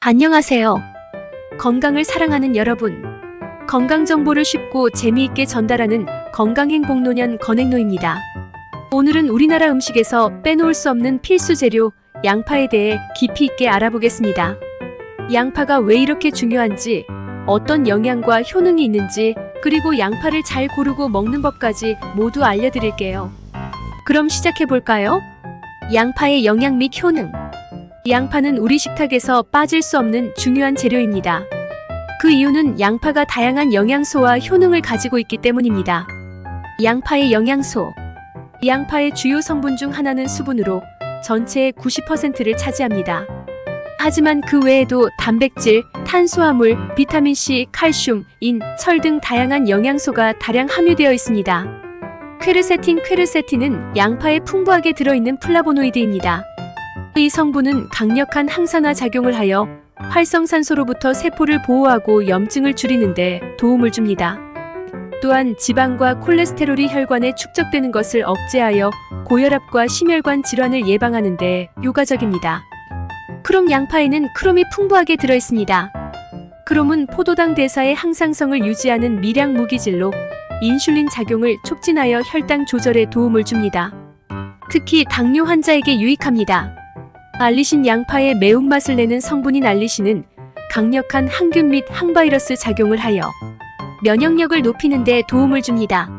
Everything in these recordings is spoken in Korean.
안녕하세요. 건강을 사랑하는 여러분. 건강 정보를 쉽고 재미있게 전달하는 건강행복노년 건행노입니다. 오늘은 우리나라 음식에서 빼놓을 수 없는 필수 재료, 양파에 대해 깊이 있게 알아보겠습니다. 양파가 왜 이렇게 중요한지, 어떤 영양과 효능이 있는지, 그리고 양파를 잘 고르고 먹는 법까지 모두 알려드릴게요. 그럼 시작해볼까요? 양파의 영양 및 효능. 양파는 우리 식탁에서 빠질 수 없는 중요한 재료입니다. 그 이유는 양파가 다양한 영양소와 효능을 가지고 있기 때문입니다. 양파의 영양소. 양파의 주요 성분 중 하나는 수분으로 전체의 90%를 차지합니다. 하지만 그 외에도 단백질, 탄수화물, 비타민C, 칼슘, 인, 철 등 다양한 영양소가 다량 함유되어 있습니다. 퀘르세틴은 양파에 풍부하게 들어있는 플라보노이드입니다. 이 성분은 강력한 항산화 작용을 하여 활성산소로부터 세포를 보호하고 염증을 줄이는 데 도움을 줍니다. 또한 지방과 콜레스테롤이 혈관에 축적되는 것을 억제하여 고혈압과 심혈관 질환을 예방하는 데 효과적입니다. 크롬. 양파에는 크롬이 풍부하게 들어있습니다. 크롬은 포도당 대사의 항상성을 유지하는 미량 무기질로 인슐린 작용을 촉진하여 혈당 조절에 도움을 줍니다. 특히 당뇨 환자에게 유익합니다. 알리신. 양파의 매운맛을 내는 성분인 알리신은 강력한 항균 및 항바이러스 작용을 하여 면역력을 높이는 데 도움을 줍니다.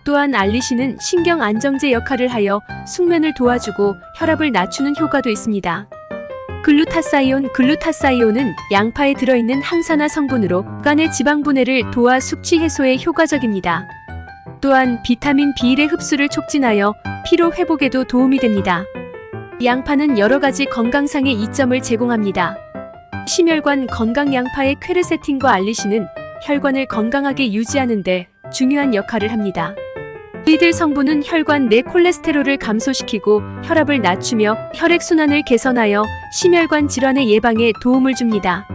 또한 알리신은 신경 안정제 역할을 하여 숙면을 도와주고 혈압을 낮추는 효과도 있습니다. 글루타사이온은 양파에 들어있는 항산화 성분으로 간의 지방 분해를 도와 숙취 해소에 효과적입니다. 또한 비타민 B1의 흡수를 촉진하여 피로 회복에도 도움이 됩니다. 양파는 여러 가지 건강상의 이점을 제공합니다. 심혈관 건강. 양파의 퀘르세틴과 알리신은 혈관을 건강하게 유지하는 데 중요한 역할을 합니다. 이들 성분은 혈관 내 콜레스테롤을 감소시키고 혈압을 낮추며 혈액순환을 개선하여 심혈관 질환의 예방에 도움을 줍니다.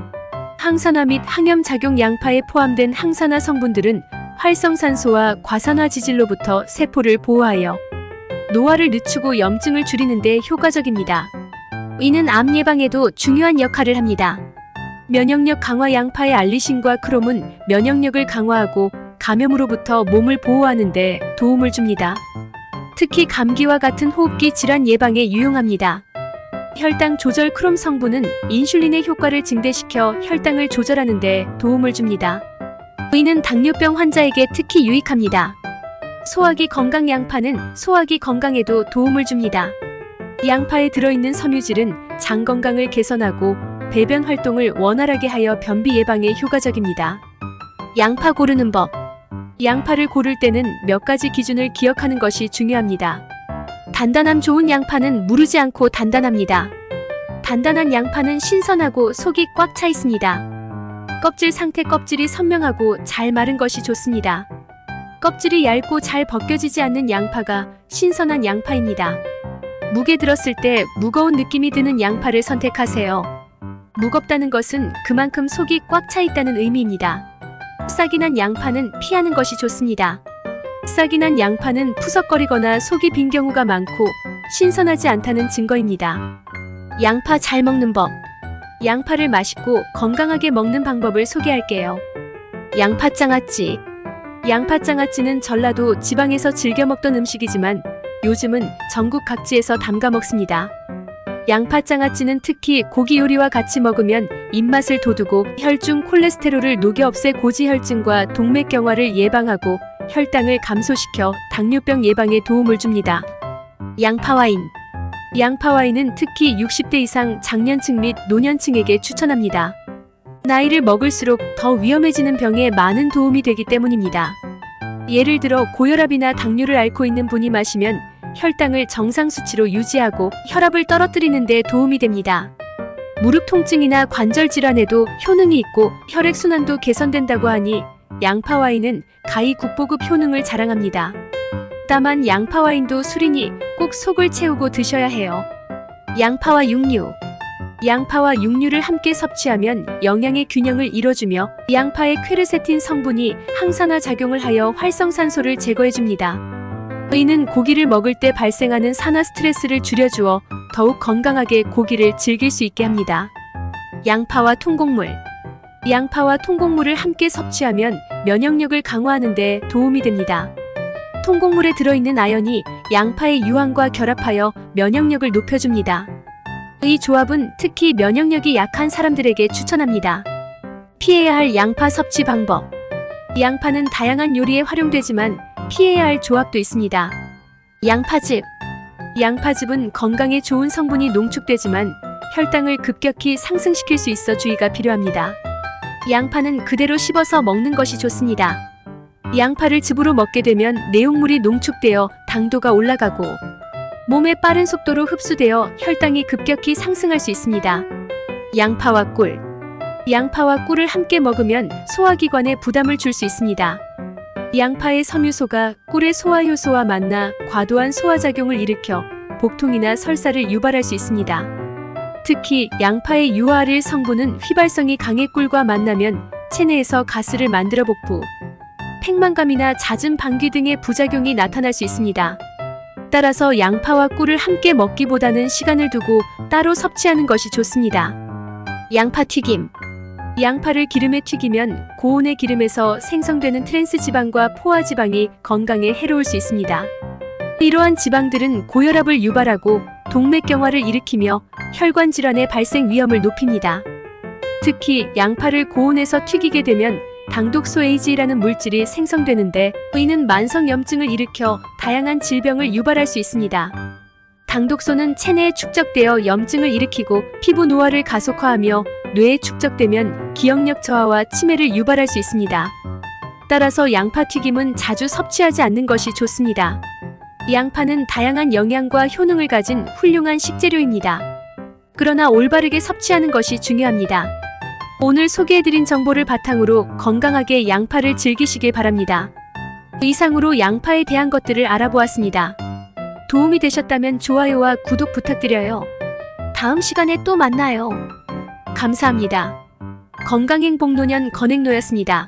항산화 및 항염작용. 양파에 포함된 항산화 성분들은 활성산소와 과산화 지질로부터 세포를 보호하여 노화를 늦추고 염증을 줄이는 데 효과적입니다. 이는 암 예방에도 중요한 역할을 합니다. 면역력 강화. 양파의 알리신과 크롬은 면역력을 강화하고 감염으로부터 몸을 보호하는 데 도움을 줍니다. 특히 감기와 같은 호흡기 질환 예방에 유용합니다. 혈당 조절. 크롬 성분은 인슐린의 효과를 증대시켜 혈당을 조절하는 데 도움을 줍니다. 이는 당뇨병 환자에게 특히 유익합니다. 소화기 건강. 양파는 소화기 건강에도 도움을 줍니다. 양파에 들어있는 섬유질은 장 건강을 개선하고 배변 활동을 원활하게 하여 변비 예방에 효과적입니다. 양파 고르는 법. 양파를 고를 때는 몇 가지 기준을 기억하는 것이 중요합니다. 단단함. 좋은 양파는 무르지 않고 단단합니다. 단단한 양파는 신선하고 속이 꽉 차 있습니다. 껍질 상태. 껍질이 선명하고 잘 마른 것이 좋습니다. 껍질이 얇고 잘 벗겨지지 않는 양파가 신선한 양파입니다. 무게 들었을 때 무거운 느낌이 드는 양파를 선택하세요. 무겁다는 것은 그만큼 속이 꽉 차 있다는 의미입니다. 싹이 난 양파는 피하는 것이 좋습니다. 싹이 난 양파는 푸석거리거나 속이 빈 경우가 많고 신선하지 않다는 증거입니다. 양파 잘 먹는 법. 양파를 맛있고 건강하게 먹는 방법을 소개할게요. 양파장아찌. 양파장아찌는 전라도 지방에서 즐겨 먹던 음식이지만 요즘은 전국 각지에서 담가 먹습니다. 양파장아찌는 특히 고기 요리와 같이 먹으면 입맛을 돋우고 혈중 콜레스테롤을 녹여 없애 고지혈증과 동맥경화를 예방하고 혈당을 감소시켜 당뇨병 예방에 도움을 줍니다. 양파와인. 양파와인은 특히 60대 이상 장년층 및 노년층에게 추천합니다. 나이를 먹을수록 더 위험해지는 병에 많은 도움이 되기 때문입니다. 예를 들어 고혈압이나 당뇨를 앓고 있는 분이 마시면 혈당을 정상 수치로 유지하고 혈압을 떨어뜨리는 데 도움이 됩니다. 무릎 통증이나 관절 질환에도 효능이 있고 혈액순환도 개선된다고 하니 양파와인은 가히 국보급 효능을 자랑합니다. 다만 양파와인도 술이니 꼭 속을 채우고 드셔야 해요. 양파와 육류. 양파와 육류를 함께 섭취하면 영양의 균형을 이뤄주며 양파의 퀘르세틴 성분이 항산화 작용을 하여 활성산소를 제거해줍니다. 이는 고기를 먹을 때 발생하는 산화 스트레스를 줄여주어 더욱 건강하게 고기를 즐길 수 있게 합니다. 양파와 통곡물. 양파와 통곡물을 함께 섭취하면 면역력을 강화하는 데 도움이 됩니다. 통곡물에 들어있는 아연이 양파의 유황과 결합하여 면역력을 높여줍니다. 이 조합은 특히 면역력이 약한 사람들에게 추천합니다. 피해야 할 양파 섭취 방법. 양파는 다양한 요리에 활용되지만 피해야 할 조합도 있습니다. 양파즙. 양파즙은 건강에 좋은 성분이 농축되지만 혈당을 급격히 상승시킬 수 있어 주의가 필요합니다. 양파는 그대로 씹어서 먹는 것이 좋습니다. 양파를 즙으로 먹게 되면 내용물이 농축되어 당도가 올라가고 몸에 빠른 속도로 흡수되어 혈당이 급격히 상승할 수 있습니다. 양파와 꿀. 양파와 꿀을 함께 먹으면 소화기관에 부담을 줄 수 있습니다. 양파의 섬유소가 꿀의 소화효소와 만나 과도한 소화작용을 일으켜 복통이나 설사를 유발할 수 있습니다. 특히 양파의 유화를 성분은 휘발성이 강해 꿀과 만나면 체내에서 가스를 만들어 복부, 팽만감이나 잦은 방귀 등의 부작용이 나타날 수 있습니다. 따라서 양파와 꿀을 함께 먹기보다는 시간을 두고 따로 섭취하는 것이 좋습니다. 양파 튀김. 양파를 기름에 튀기면 고온의 기름에서 생성되는 트랜스 지방과 포화 지방이 건강에 해로울 수 있습니다. 이러한 지방들은 고혈압을 유발하고 동맥경화를 일으키며 혈관 질환의 발생 위험을 높입니다. 특히 양파를 고온에서 튀기게 되면 당독소 AG라는 물질이 생성되는데 이는 만성염증을 일으켜 다양한 질병을 유발할 수 있습니다. 당독소는 체내에 축적되어 염증을 일으키고 피부 노화를 가속화하며 뇌에 축적되면 기억력 저하와 치매를 유발할 수 있습니다. 따라서 양파 튀김은 자주 섭취하지 않는 것이 좋습니다. 양파는 다양한 영양과 효능을 가진 훌륭한 식재료입니다. 그러나 올바르게 섭취하는 것이 중요합니다. 오늘 소개해드린 정보를 바탕으로 건강하게 양파를 즐기시길 바랍니다. 이상으로 양파에 대한 것들을 알아보았습니다. 도움이 되셨다면 좋아요와 구독 부탁드려요. 다음 시간에 또 만나요. 감사합니다. 건강행복노년 건행노였습니다.